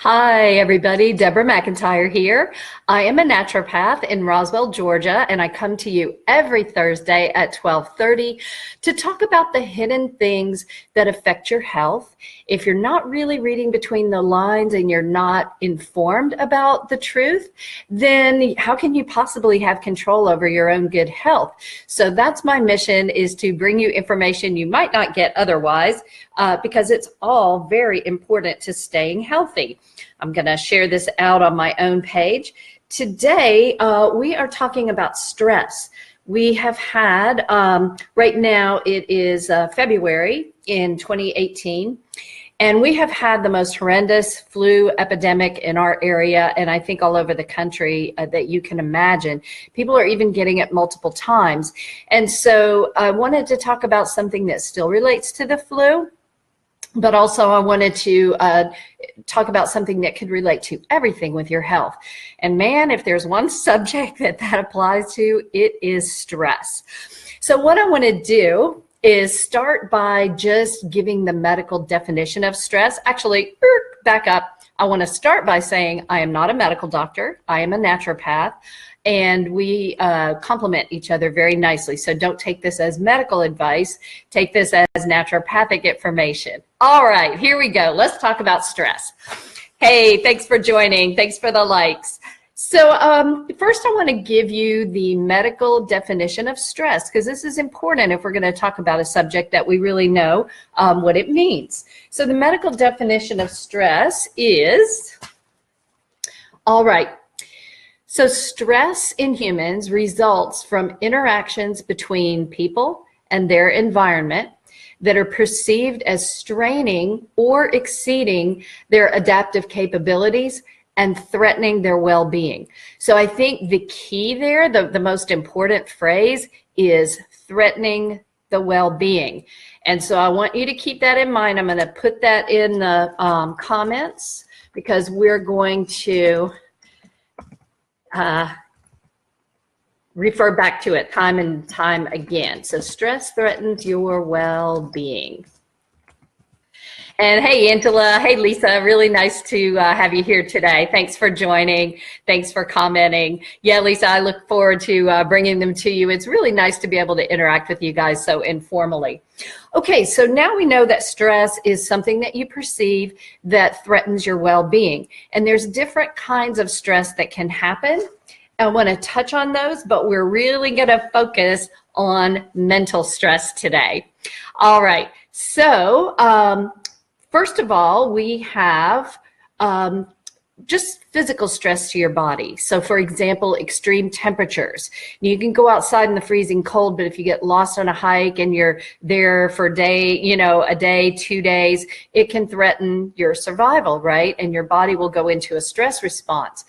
Hi, everybody. Deborah McIntyre here. I am a naturopath in Roswell, Georgia, and I come to you every Thursday at 12:30 to talk about the hidden things that affect your health. If you're not really reading between the lines and you're not informed about the truth, then how can you possibly have control over your own good health? So that's my mission, is to bring you information you might not get otherwise, because it's all very important to staying healthy. I'm going to share this out on my own page. Today, we are talking about stress. We have had, right now it is February in 2018, and we have had the most horrendous flu epidemic in our area, and I think all over the country, that you can imagine. People are even getting it multiple times. And so I wanted to talk about something that still relates to the flu, but also I wanted to talk about something that could relate to everything with your health. And man, if there's one subject that applies to, it is stress. So what I want to do is start by just giving the medical definition of stress. Actually, back up. I want to start by saying I am not a medical doctor. I am a naturopath. And we complement each other very nicely. So don't take this as medical advice. Take this as naturopathic information. All right, here we go. Let's talk about stress. Hey, thanks for joining. Thanks for the likes. So first I want to give you the medical definition of stress, because this is important if we're going to talk about a subject that we really know what it means. So the medical definition of stress is, all right, so stress in humans results from interactions between people and their environment that are perceived as straining or exceeding their adaptive capabilities and threatening their well-being. So I think the key there, the most important phrase, is threatening the well-being. And so I want you to keep that in mind. I'm going to put that in the comments, because we're going to refer back to it time and time again. So stress threatens your well-being. And hey, Angela, hey, Lisa, really nice to have you here today. Thanks for joining. Thanks for commenting. Yeah, Lisa, I look forward to bringing them to you. It's really nice to be able to interact with you guys so informally. Okay, so now we know that stress is something that you perceive that threatens your well-being. And there's different kinds of stress that can happen. I want to touch on those, but we're really going to focus on mental stress today. All right, so first of all, we have just physical stress to your body. So for example, extreme temperatures. You can go outside in the freezing cold, but if you get lost on a hike and you're there for a day, a day, 2 days, it can threaten your survival, right? And your body will go into a stress response.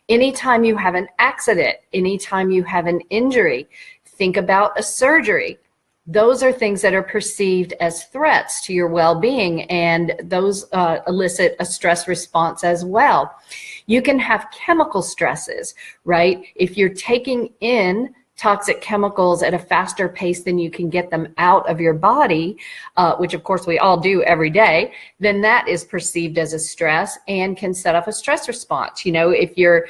Anytime you have an accident, anytime you have an injury, think about a surgery. Those are things that are perceived as threats to your well-being, and those elicit a stress response as well. You can have chemical stresses, right? If you're taking in toxic chemicals at a faster pace than you can get them out of your body, which of course we all do every day, then that is perceived as a stress and can set off a stress response. If you're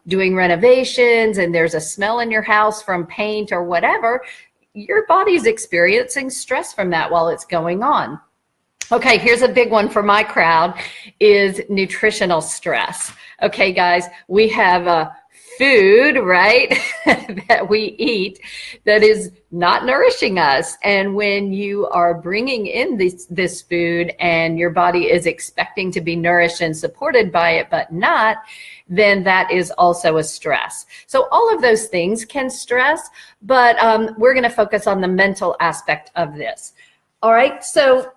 doing renovations and there's a smell in your house from paint or whatever, your body's experiencing stress from that while it's going on. Okay, here's a big one for my crowd, is nutritional stress. Okay, guys, we have food, right, that we eat that is not nourishing us. And when you are bringing in this food and your body is expecting to be nourished and supported by it, but not, then that is also a stress. So all of those things can stress, but we're going to focus on the mental aspect of this. All right, so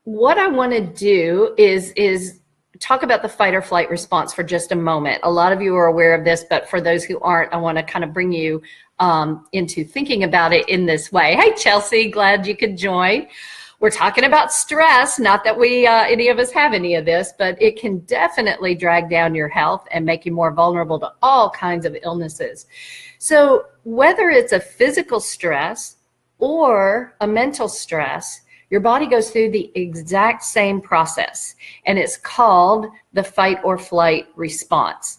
what I want to do is talk about the fight or flight response for just a moment. A lot of you are aware of this, but for those who aren't, I want to kind of bring you into thinking about it in this way. Hey, Chelsea, glad you could join. We're talking about stress, not that we any of us have any of this, but it can definitely drag down your health and make you more vulnerable to all kinds of illnesses. So whether it's a physical stress or a mental stress, your body goes through the exact same process, and it's called the fight or flight response.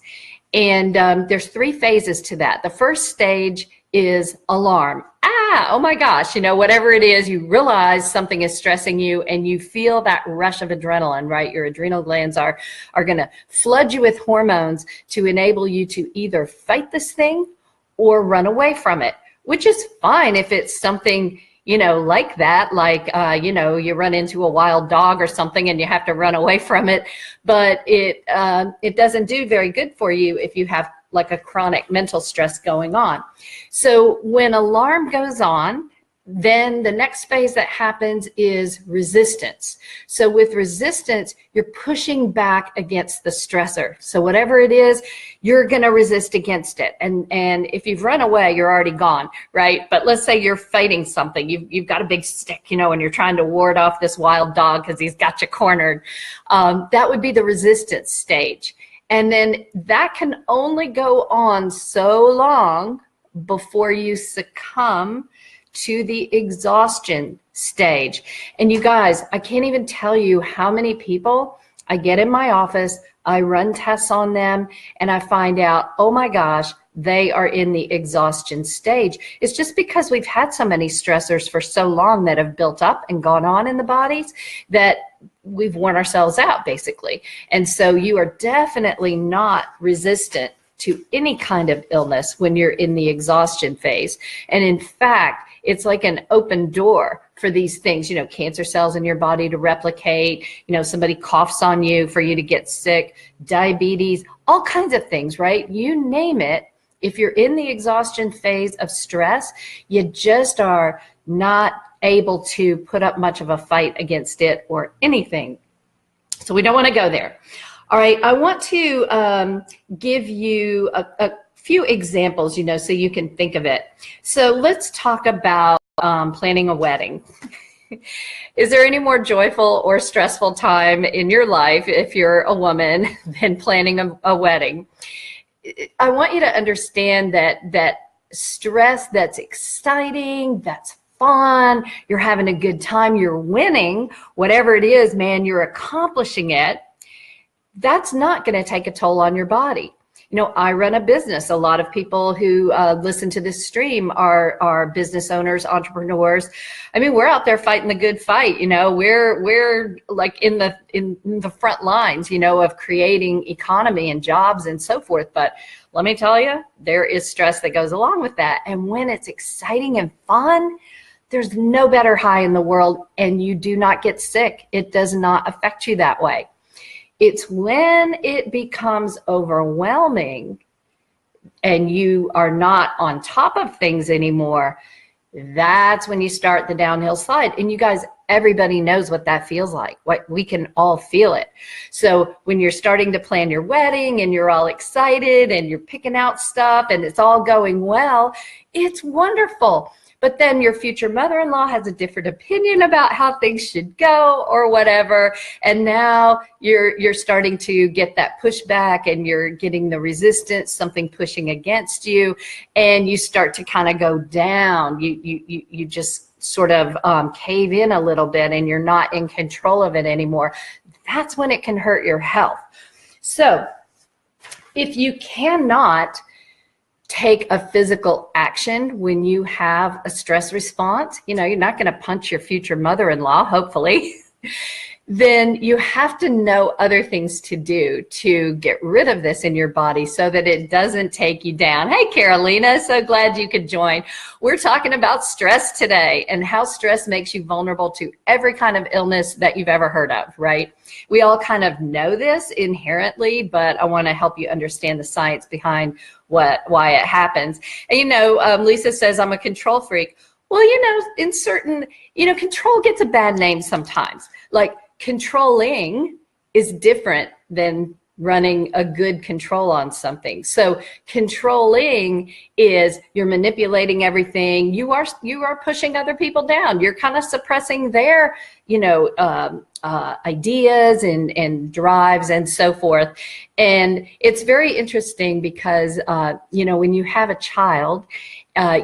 And there's 3 phases to that. The first stage is alarm. Oh my gosh, whatever it is, you realize something is stressing you and you feel that rush of adrenaline, right? Your adrenal glands are going to flood you with hormones to enable you to either fight this thing or run away from it, which is fine if it's something, like that, like, you run into a wild dog or something and you have to run away from it. But it doesn't do very good for you if you have like a chronic mental stress going on. So when alarm goes on, then the next phase that happens is resistance. So with resistance, you're pushing back against the stressor. So whatever it is, you're going to resist against it. And if you've run away, you're already gone, right? But let's say you're fighting something. You've got a big stick, and you're trying to ward off this wild dog because he's got you cornered. That would be the resistance stage. And then that can only go on so long before you succumb to the exhaustion stage. And you guys, I can't even tell you how many people I get in my office, I run tests on them, and I find out, oh my gosh, they are in the exhaustion stage. It's just because we've had so many stressors for so long that have built up and gone on in the bodies that we've worn ourselves out, basically. And so you are definitely not resistant to any kind of illness when you're in the exhaustion phase. And in fact, it's like an open door for these things, cancer cells in your body to replicate, somebody coughs on you for you to get sick, diabetes, all kinds of things, right? You name it. If you're in the exhaustion phase of stress, you just are not able to put up much of a fight against it or anything. So we don't want to go there. All right, I want to give you a few examples, so you can think of it. So let's talk about planning a wedding. Is there any more joyful or stressful time in your life, if you're a woman, than planning a wedding? I want you to understand that stress, that's exciting, that's fun, you're having a good time, you're winning, whatever it is, man, you're accomplishing it. That's not going to take a toll on your body. I run a business. A lot of people who listen to this stream are business owners, entrepreneurs. I mean, we're out there fighting the good fight. We're like in the front lines, of creating economy and jobs and so forth. But let me tell you, there is stress that goes along with that. And when it's exciting and fun, there's no better high in the world, and you do not get sick. It does not affect you that way. It's when it becomes overwhelming and you are not on top of things anymore, that's when you start the downhill slide. And you guys, everybody knows what that feels like. We can all feel it. So when you're starting to plan your wedding and you're all excited and you're picking out stuff and it's all going well, it's wonderful. But then your future mother-in-law has a different opinion about how things should go or whatever. And now you're starting to get that pushback and you're getting the resistance, something pushing against you, and you start to kind of go down. You just sort of cave in a little bit and you're not in control of it anymore. That's when it can hurt your health. So if you cannot take a physical action when you have a stress response, you're not going to punch your future mother-in-law, hopefully, then you have to know other things to do to get rid of this in your body so that it doesn't take you down. Hey, Carolina, so glad you could join. We're talking about stress today and how stress makes you vulnerable to every kind of illness that you've ever heard of, right? We all kind of know this inherently, but I want to help you understand the science behind why it happens. And Lisa says, I'm a control freak. Well, in certain, control gets a bad name sometimes. Like, controlling is different than running a good control on something. So controlling is you're manipulating everything. You are pushing other people down. You're kind of suppressing their, ideas and drives and so forth. And it's very interesting because, when you have a child,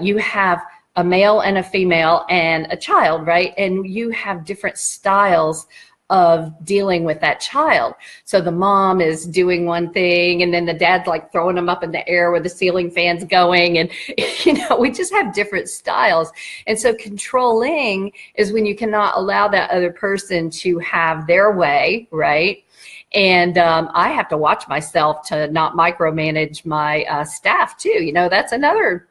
you have a male and a female and a child, right? And you have different styles of dealing with that child. So the mom is doing one thing, and then the dad's like throwing them up in the air with the ceiling fans going, and we just have different styles. And so controlling is when you cannot allow that other person to have their way, right? And I have to watch myself to not micromanage my staff too. That's another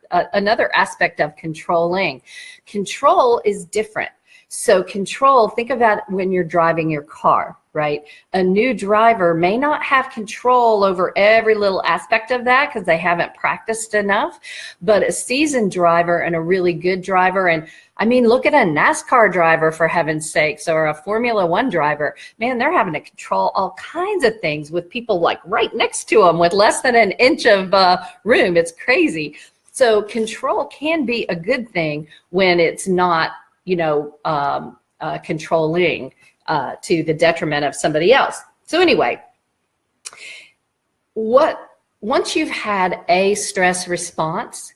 aspect of controlling. Control is different. So control, think about when you're driving your car, right? A new driver may not have control over every little aspect of that because they haven't practiced enough, but a seasoned driver and a really good driver, and I mean, look at a NASCAR driver, for heaven's sakes, or a Formula One driver. Man, they're having to control all kinds of things with people like right next to them with less than an inch of room. It's crazy. So control can be a good thing when it's not controlling to the detriment of somebody else. So anyway, once you've had a stress response,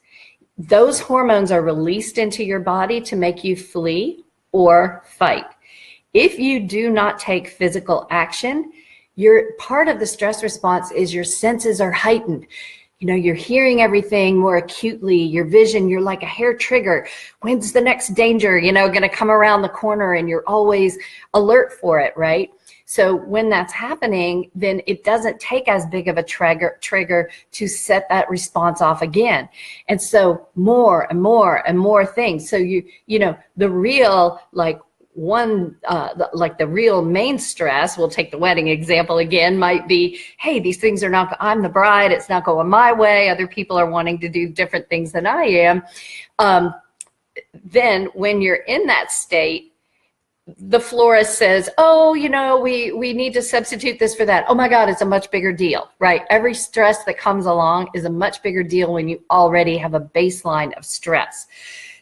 those hormones are released into your body to make you flee or fight. If you do not take physical action, part of the stress response is your senses are heightened. You're hearing everything more acutely, your vision, you're like a hair trigger. When's the next danger, going to come around the corner, and you're always alert for it, right? So when that's happening, then it doesn't take as big of a trigger to set that response off again. And so more and more and more things. So the real the real main stress, we'll take the wedding example again, might be, hey, these things are not, I'm the bride, it's not going my way, other people are wanting to do different things than I am. Then when you're in that state, the florist says, oh, we need to substitute this for that. Oh my God, it's a much bigger deal, right? Every stress that comes along is a much bigger deal when you already have a baseline of stress.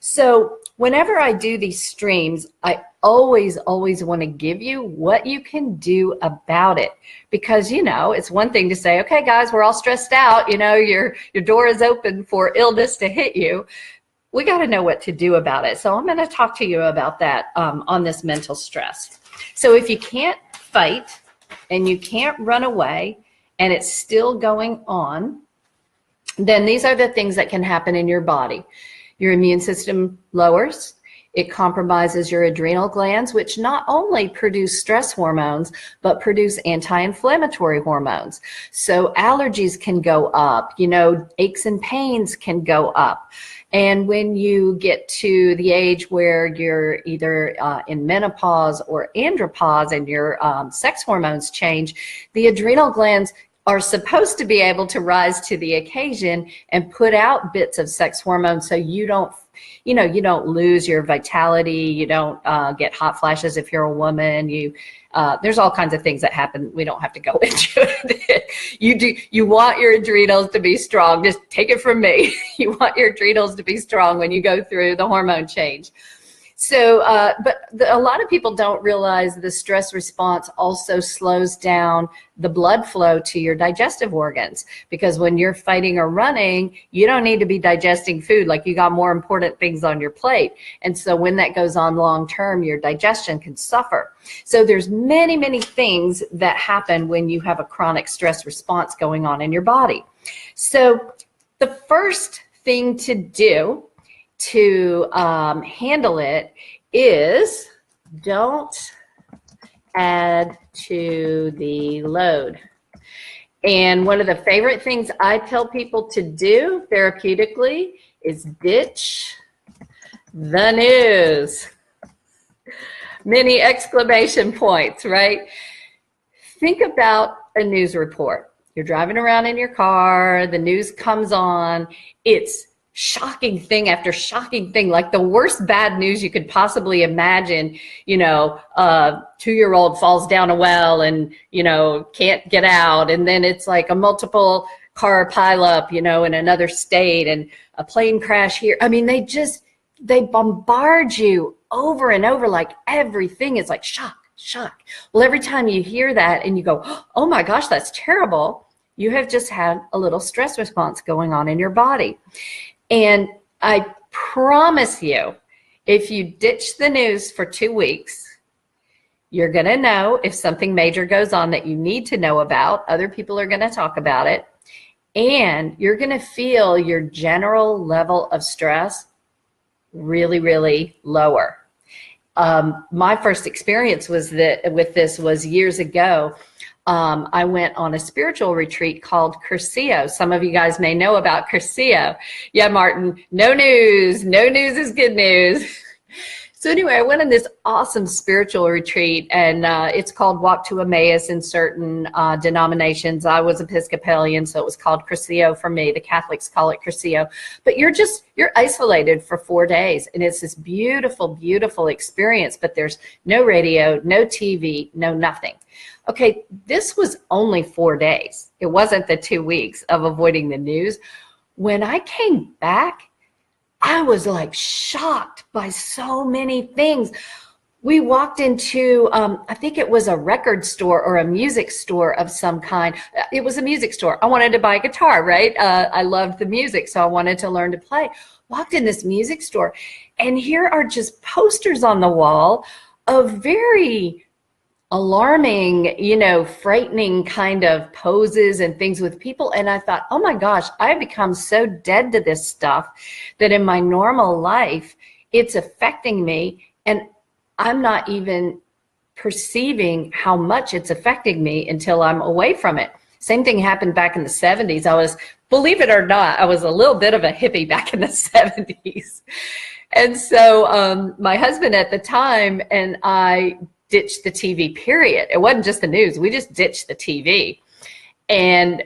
So whenever I do these streams, I always want to give you what you can do about it. Because, it's one thing to say, okay, guys, we're all stressed out. Your door is open for illness to hit you. We got to know what to do about it. So I'm going to talk to you about that on this mental stress. So if you can't fight and you can't run away and it's still going on, then these are the things that can happen in your body. Your immune system lowers. It compromises your adrenal glands, which not only produce stress hormones, but produce anti-inflammatory hormones. So allergies can go up, aches and pains can go up. And when you get to the age where you're either in menopause or andropause and your sex hormones change, the adrenal glands are supposed to be able to rise to the occasion and put out bits of sex hormones so you don't lose your vitality, you don't get hot flashes if you're a woman, there's all kinds of things that happen. We don't have to go into it. You want your adrenals to be strong. Just take it from me. You want your adrenals to be strong when you go through the hormone change. So, a lot of people don't realize the stress response also slows down the blood flow to your digestive organs, because when you're fighting or running, you don't need to be digesting food, like you got more important things on your plate. And so when that goes on long term, your digestion can suffer. So there's many things that happen when you have a chronic stress response going on in your body. So the first thing to do to handle it is don't add to the load. And one of the favorite things I tell people to do therapeutically is ditch the news. Many exclamation points, right? Think about a news report. You're driving around in your car, the news comes on, it's shocking thing after shocking thing, like the worst bad news you could possibly imagine. A 2-year-old falls down a well and can't get out, and then it's like a multiple car pileup in another state, and a plane crash here. I mean, they bombard you over and over, like everything is like shock. Well, every time you hear that and you go, oh my gosh, that's terrible, you have just had a little stress response going on in your body. And I promise you, if you ditch the news for 2 weeks, you're going to know if something major goes on that you need to know about. Other people are going to talk about it. And you're going to feel your general level of stress really, really lower. My first experience with this was years ago. I went on a spiritual retreat called Curcio. Some of you guys may know about Curcio. Yeah, Martin, no news is good news. So anyway, I went on this awesome spiritual retreat, and it's called Walk to Emmaus in certain denominations. I was Episcopalian, so it was called Curcio for me. The Catholics call it Curcio. But you're isolated for 4 days, and it's this beautiful, beautiful experience, but there's no radio, no TV, no nothing. Okay, this was only 4 days. It wasn't the 2 weeks of avoiding the news. When I came back, I was like shocked by so many things. We walked into, I think it was a record store or a music store of some kind. It was a music store. I wanted to buy a guitar, right? I loved the music, so I wanted to learn to play. Walked in this music store, and here are just posters on the wall of very alarming, frightening kind of poses and things with people. And I thought, oh my gosh, I've become so dead to this stuff that in my normal life, it's affecting me. And I'm not even perceiving how much it's affecting me until I'm away from it. Same thing happened back in the 70s. Believe it or not, I was a little bit of a hippie back in the 70s. And so my husband at the time and I ditched the TV, period. It wasn't just the news. We just ditched the TV. And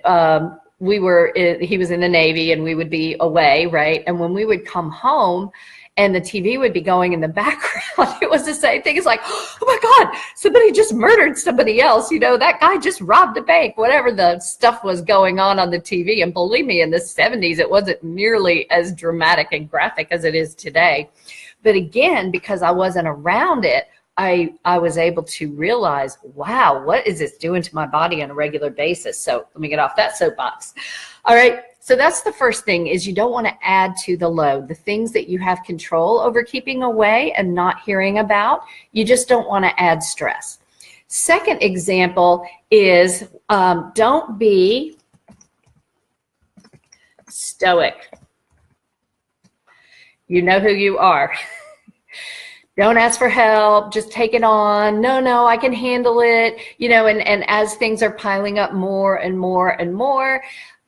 he was in the Navy, and we would be away, right? And when we would come home and the TV would be going in the background, it was the same thing. It's like, oh my God, somebody just murdered somebody else. That guy just robbed a bank, whatever the stuff was going on the TV. And believe me, in the 70s, it wasn't nearly as dramatic and graphic as it is today. But again, because I wasn't around it, I was able to realize, wow, what is this doing to my body on a regular basis? So let me get off that soapbox. All right. So that's the first thing, is you don't want to add to the load. The things that you have control over keeping away and not hearing about, you just don't want to add stress. Second example is don't be stoic. You know who you are. Don't ask for help, just take it on. No, I can handle it. And as things are piling up more and more and more,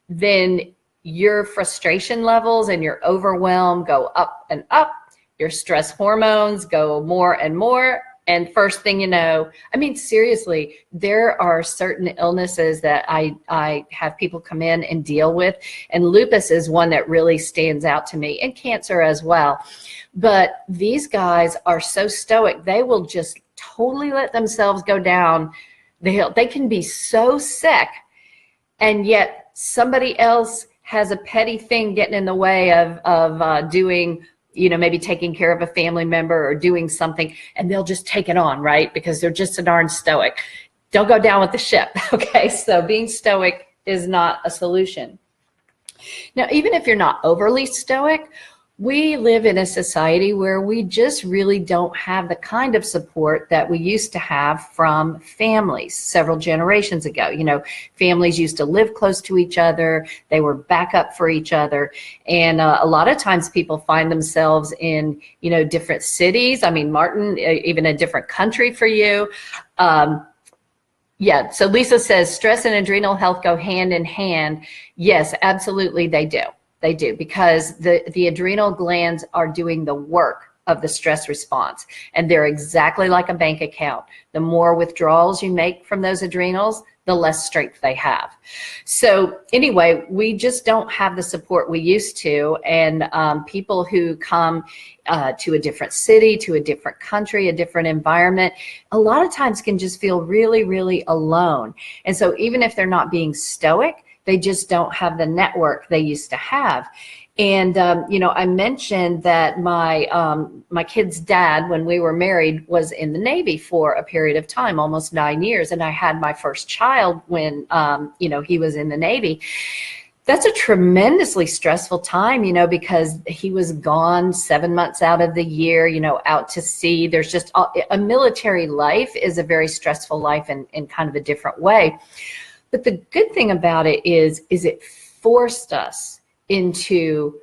then your frustration levels and your overwhelm go up and up. Your stress hormones go more and more. And first thing you know, seriously, there are certain illnesses that I have people come in and deal with. And lupus is one that really stands out to me, and cancer as well. But these guys are so stoic. They will just totally let themselves go down the hill. They can be so sick, and yet somebody else has a petty thing getting in the way of doing, maybe taking care of a family member or doing something, and they'll just take it on, right? Because they're just so darn stoic. Don't go down with the ship, okay? So being stoic is not a solution. Now, even if you're not overly stoic, we live in a society where we just really don't have the kind of support that we used to have from families several generations ago. Families used to live close to each other. They were backup for each other. And a lot of times people find themselves in, different cities. Martin, even a different country for you. Yeah, so Lisa says stress and adrenal health go hand in hand. Yes, absolutely they do. They do, because the adrenal glands are doing the work of the stress response, and they're exactly like a bank account. The more withdrawals you make from those adrenals, the less strength they have. So anyway, we just don't have the support we used to, and people who come to a different city, to a different country, a different environment, a lot of times can just feel really, really alone. And so even if they're not being stoic, they just don't have the network they used to have. And, I mentioned that my kid's dad, when we were married, was in the Navy for a period of time, almost 9 years. And I had my first child when, he was in the Navy. That's a tremendously stressful time, you know, because he was gone 7 months out of the year, you know, out to sea. There's just a military life is a very stressful life in kind of a different way. But the good thing about it is it forced us into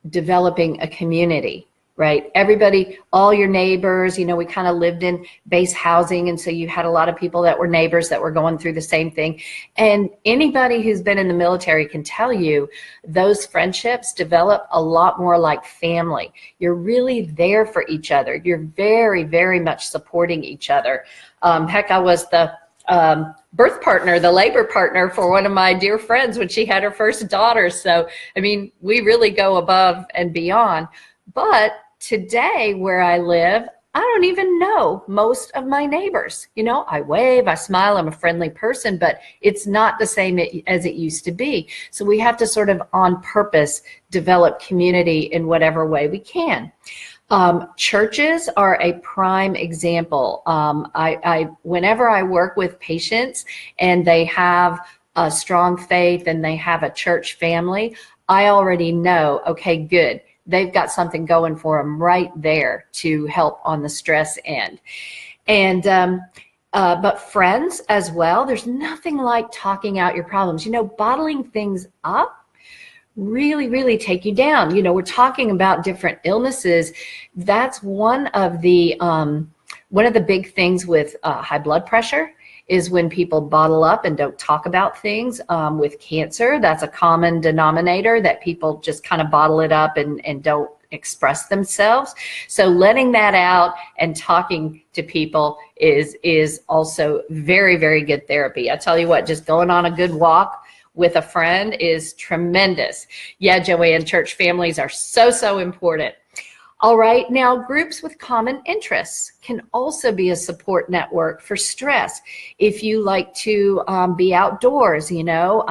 developing a community, right? Everybody, all your neighbors, you know, we kind of lived in base housing. And so you had a lot of people that were neighbors that were going through the same thing. And anybody who's been in the military can tell you those friendships develop a lot more like family. You're really there for each other. You're very, very much supporting each other. Heck, I was the birth partner, the labor partner for one of my dear friends when she had her first daughter. So, I mean, we really go above and beyond. But today where I live, I don't even know most of my neighbors. You know, I wave, I smile, I'm a friendly person, but it's not the same as it used to be. So we have to sort of on purpose develop community in whatever way we can. Churches are a prime example. Whenever I work with patients and they have a strong faith and they have a church family, I already know, okay, good. They've got something going for them right there to help on the stress end. And, but friends as well, there's nothing like talking out your problems. You know, bottling things up really take you down. You know, we're talking about different illnesses. That's one of the big things with high blood pressure is when people bottle up and don't talk about things. With cancer, that's a common denominator, that people just kind of bottle it up and don't express themselves. So letting that out and talking to people is also very, very good therapy. I tell you what, just going on a good walk with a friend is tremendous. Yeah, Joanne, church families are so important. All right, now groups with common interests can also be a support network for stress. If you like to be outdoors, you know,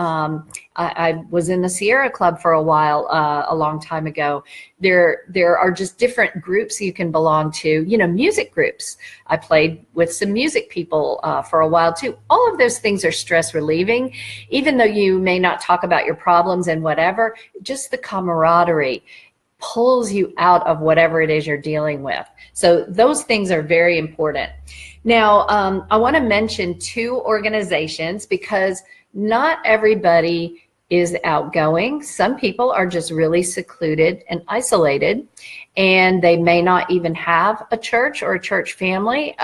I was in the Sierra Club for a while, a long time ago. There are just different groups you can belong to, you know, music groups. I played with some music people for a while too. All of those things are stress relieving, even though you may not talk about your problems and whatever, just the camaraderie pulls you out of whatever it is you're dealing with. So those things are very important. Now, I want to mention 2 organizations because not everybody is outgoing. Some people are just really secluded and isolated, and they may not even have a church or a church family.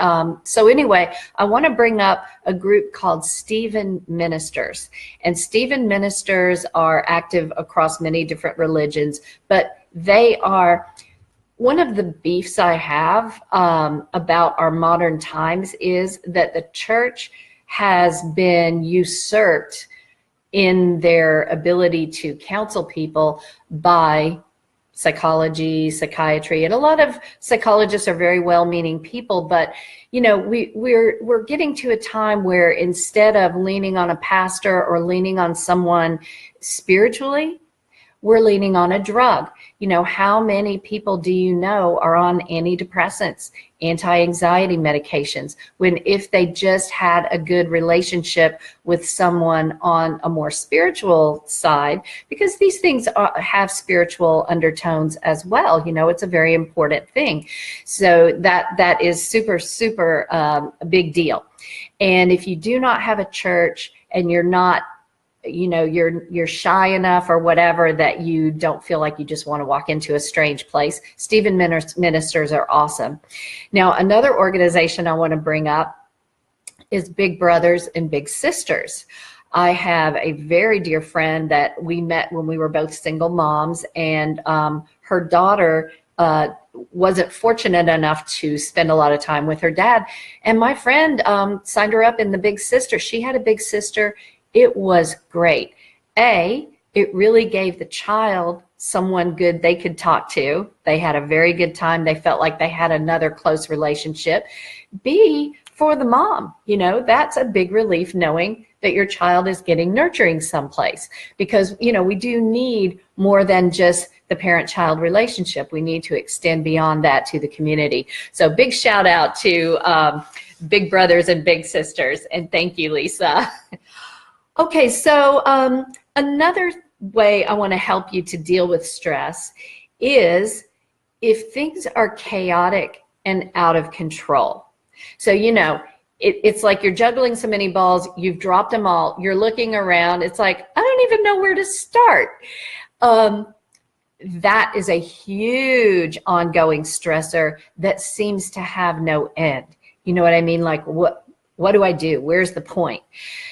So anyway, I want to bring up a group called Stephen Ministers. And Stephen Ministers are active across many different religions, but they are one of the beefs I have about our modern times is that the church has been usurped in their ability to counsel people by psychology, psychiatry, and a lot of psychologists are very well-meaning people, but you know, we're getting to a time where instead of leaning on a pastor or leaning on someone spiritually, we're leaning on a drug. You know, how many people do you know are on antidepressants, anti-anxiety medications, when if they just had a good relationship with someone on a more spiritual side, because these things have spiritual undertones as well. You know, it's a very important thing. So that is super a big deal. And if you do not have a church and you're not, you know, you're shy enough or whatever that you don't feel like you just want to walk into a strange place, Stephen Ministers are awesome. Now, another organization I want to bring up is Big Brothers and Big Sisters. I have a very dear friend that we met when we were both single moms, and her daughter wasn't fortunate enough to spend a lot of time with her dad. And my friend signed her up in the Big Sister. She had a big sister. It was great. It really gave the child someone good they could talk to. They had a very good time. They felt like they had another close relationship. B, for the mom, you know, that's a big relief knowing that your child is getting nurturing someplace, because, you know, we do need more than just the parent-child relationship. We need to extend beyond that to the community. So big shout out to Big Brothers and Big Sisters. And thank you, Lisa. Okay, so another way I want to help you to deal with stress is if things are chaotic and out of control. So, you know, it's like you're juggling so many balls, you've dropped them all, you're looking around, it's like, I don't even know where to start. That is a huge ongoing stressor that seems to have no end. You know what I mean? Like, what do I do? Where's the point?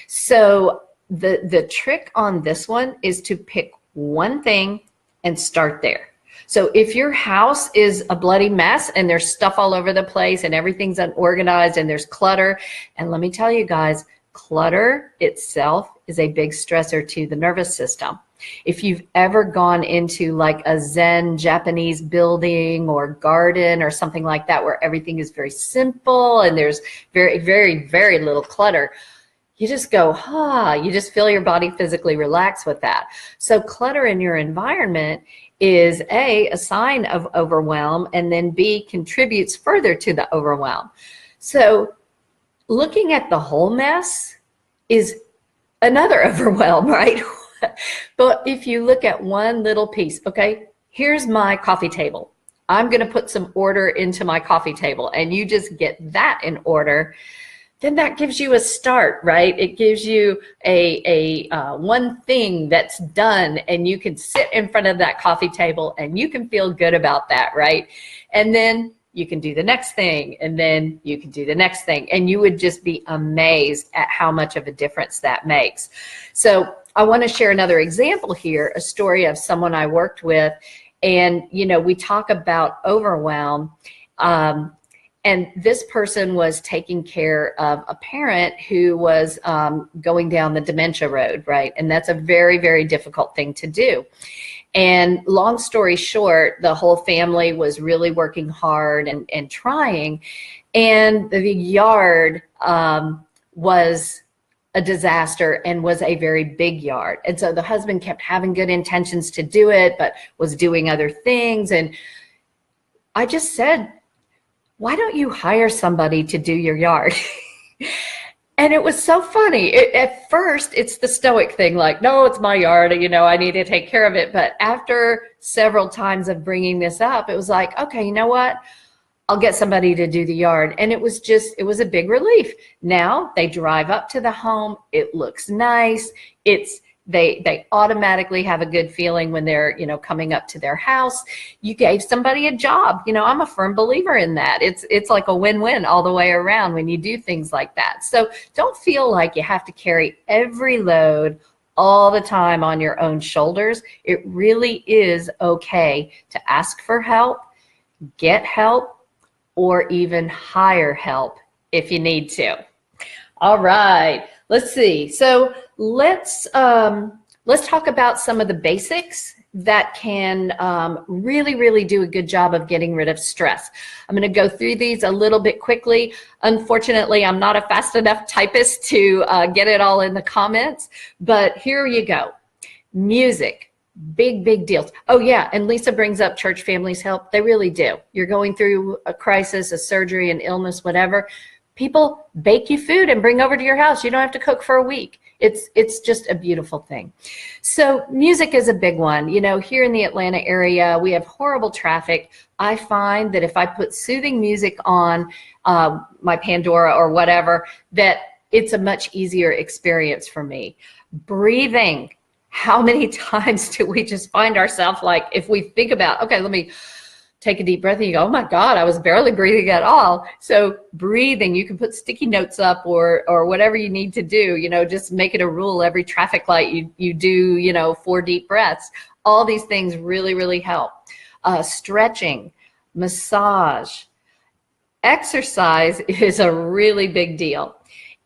So the trick on this one is to pick one thing and start there. So if your house is a bloody mess and there's stuff all over the place and everything's unorganized and there's clutter, and let me tell you guys, clutter itself is a big stressor to the nervous system. If you've ever gone into like a Zen Japanese building or garden or something like that, where everything is very simple and there's very, very, very little clutter, you just go, you just feel your body physically relax with that. So clutter in your environment is a sign of overwhelm, and then B, contributes further to the overwhelm. So looking at the whole mess is another overwhelm, right? But if you look at one little piece, okay, here's my coffee table. I'm going to put some order into my coffee table, and you just get that in order. Then that gives you a start, right? It gives you a one thing that's done, and you can sit in front of that coffee table and you can feel good about that, right? And then you can do the next thing, and then you can do the next thing, and you would just be amazed at how much of a difference that makes. So I want to share another example here, a story of someone I worked with, and you know, we talk about overwhelm. And this person was taking care of a parent who was going down the dementia road, right? And that's a very, very difficult thing to do. And long story short, the whole family was really working hard and trying. And the yard was a disaster and was a very big yard. And so the husband kept having good intentions to do it, but was doing other things. And I just said, why don't you hire somebody to do your yard? And it was so funny. At first, it's the stoic thing, like, no, it's my yard, you know, I need to take care of it. But after several times of bringing this up, it was like, okay, you know what? I'll get somebody to do the yard. And it was a big relief. Now they drive up to the home. It looks nice. They automatically have a good feeling when they're, you know, coming up to their house. You gave somebody a job. You know, I'm a firm believer in that. It's like a win-win all the way around when you do things like that. So don't feel like you have to carry every load all the time on your own shoulders. It really is okay to ask for help, get help, or even hire help if you need to. All right, let's see. So let's talk about some of the basics that can really, really do a good job of getting rid of stress. I'm going to go through these a little bit quickly. Unfortunately, I'm not a fast enough typist to get it all in the comments, but here you go. Music, big deals. Oh yeah, and Lisa brings up church families help. They really do. You're going through a crisis, a surgery, an illness, whatever. People bake you food and bring over to your house. You don't have to cook for a week. It's just a beautiful thing. So music is a big one. You know, here in the Atlanta area, we have horrible traffic. I find that if I put soothing music on my Pandora or whatever, that it's a much easier experience for me. Breathing. How many times do we just find ourselves like, if we think about, okay, let me take a deep breath, and you go, oh my God, I was barely breathing at all. So breathing, you can put sticky notes up or whatever you need to do, you know, just make it a rule. Every traffic light you do, you know, 4 deep breaths. All these things really, really help. Stretching, massage, exercise is a really big deal.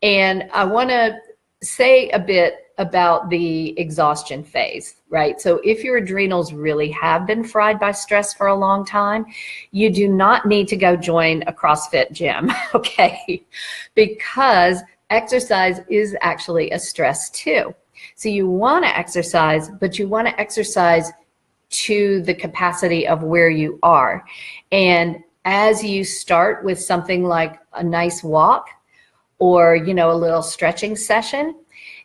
And I want to say a bit about the exhaustion phase, right? So if your adrenals really have been fried by stress for a long time, you do not need to go join a CrossFit gym, okay? Because exercise is actually a stress too. So you want to exercise, but you want to exercise to the capacity of where you are. And as you start with something like a nice walk or, you know, a little stretching session,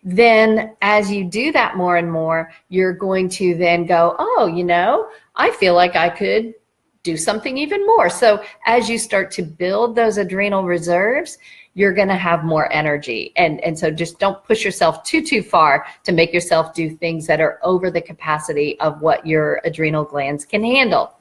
then as you do that more and more, you're going to then go, oh, you know, I feel like I could do something even more. So as you start to build those adrenal reserves, you're going to have more energy. And so just don't push yourself too far to make yourself do things that are over the capacity of what your adrenal glands can handle.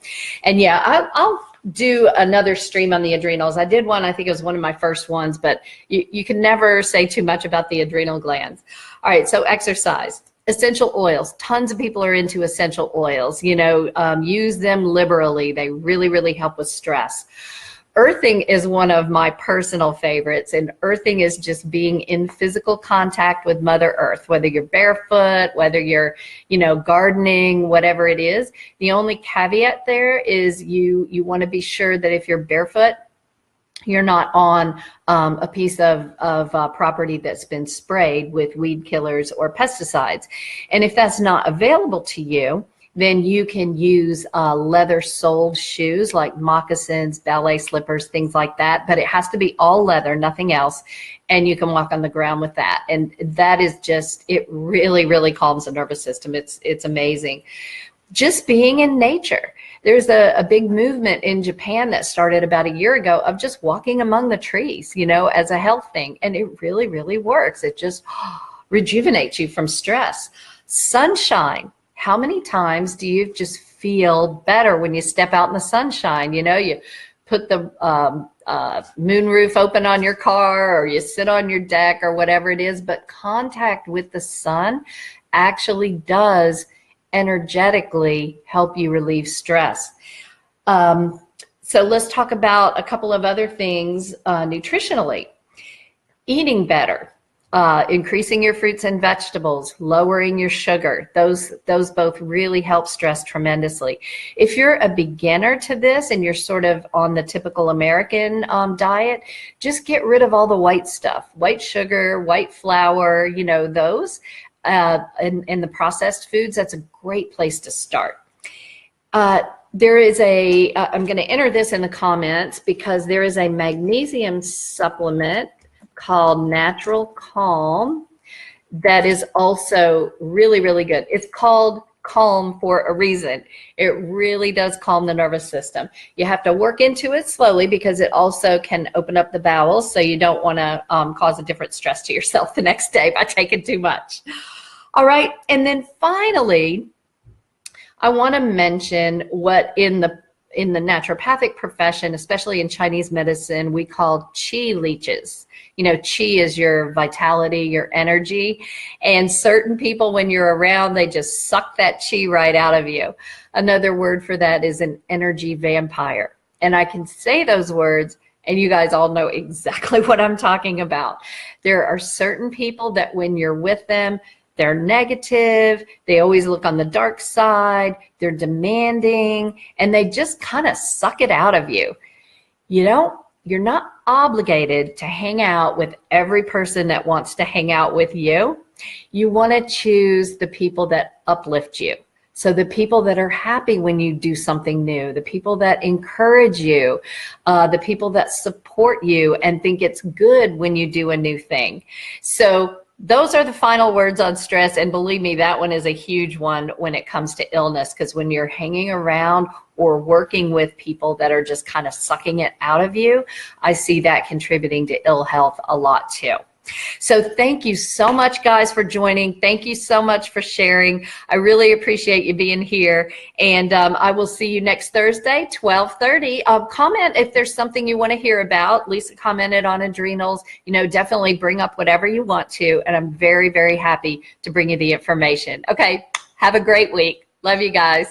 And yeah, I'll do another stream on the adrenals. I did one, I think it was one of my first ones, but you can never say too much about the adrenal glands. All right, so exercise. Essential oils. Tons of people are into essential oils. You know, use them liberally. They really, really help with stress. Earthing is one of my personal favorites, and earthing is just being in physical contact with Mother Earth, whether you're barefoot, whether you're, you know, gardening, whatever it is. The only caveat there is you want to be sure that if you're barefoot, you're not on a piece of property that's been sprayed with weed killers or pesticides. And if that's not available to you, then you can use leather-soled shoes like moccasins, ballet slippers, things like that. But it has to be all leather, nothing else. And you can walk on the ground with that. And that is just, it really, really calms the nervous system. It's amazing. Just being in nature. There's a big movement in Japan that started about a year ago of just walking among the trees, you know, as a health thing. And it really, really works. It just rejuvenates you from stress. Sunshine. How many times do you just feel better when you step out in the sunshine? You know, you put the moon roof open on your car, or you sit on your deck, or whatever it is, but contact with the sun actually does energetically help you relieve stress. So let's talk about a couple of other things nutritionally. Eating better. Increasing your fruits and vegetables, lowering your sugar. Those both really help stress tremendously. If you're a beginner to this and you're sort of on the typical American diet, just get rid of all the white stuff, white sugar, white flour, you know, those. And the processed foods, that's a great place to start. There is I'm going to enter this in the comments because there is a magnesium supplement called Natural Calm that is also really, really good. It's called Calm for a reason. It really does calm the nervous system. You have to work into it slowly because it also can open up the bowels, so you don't want to cause a different stress to yourself the next day by taking too much. All right, and then finally, I want to mention what in the naturopathic profession, especially in Chinese medicine, we call qi leeches. You know, qi is your vitality, your energy, and certain people, when you're around, they just suck that qi right out of you. Another word for that is an energy vampire. And I can say those words, and you guys all know exactly what I'm talking about. There are certain people that when you're with them, they're negative, they always look on the dark side, they're demanding, and they just kind of suck it out of you. You're not obligated to hang out with every person that wants to hang out with you. You want to choose the people that uplift you. So the people that are happy when you do something new, the people that encourage you, the people that support you and think it's good when you do a new thing. So those are the final words on stress, and believe me, that one is a huge one when it comes to illness, because when you're hanging around or working with people that are just kind of sucking it out of you, I see that contributing to ill health a lot too. So thank you so much, guys, for joining. Thank you so much for sharing. I really appreciate you being here. And I will see you next Thursday, 12:30. Comment if there's something you want to hear about. Lisa commented on adrenals. Definitely bring up whatever you want to. And I'm very, very happy to bring you the information. Okay, have a great week. Love you guys.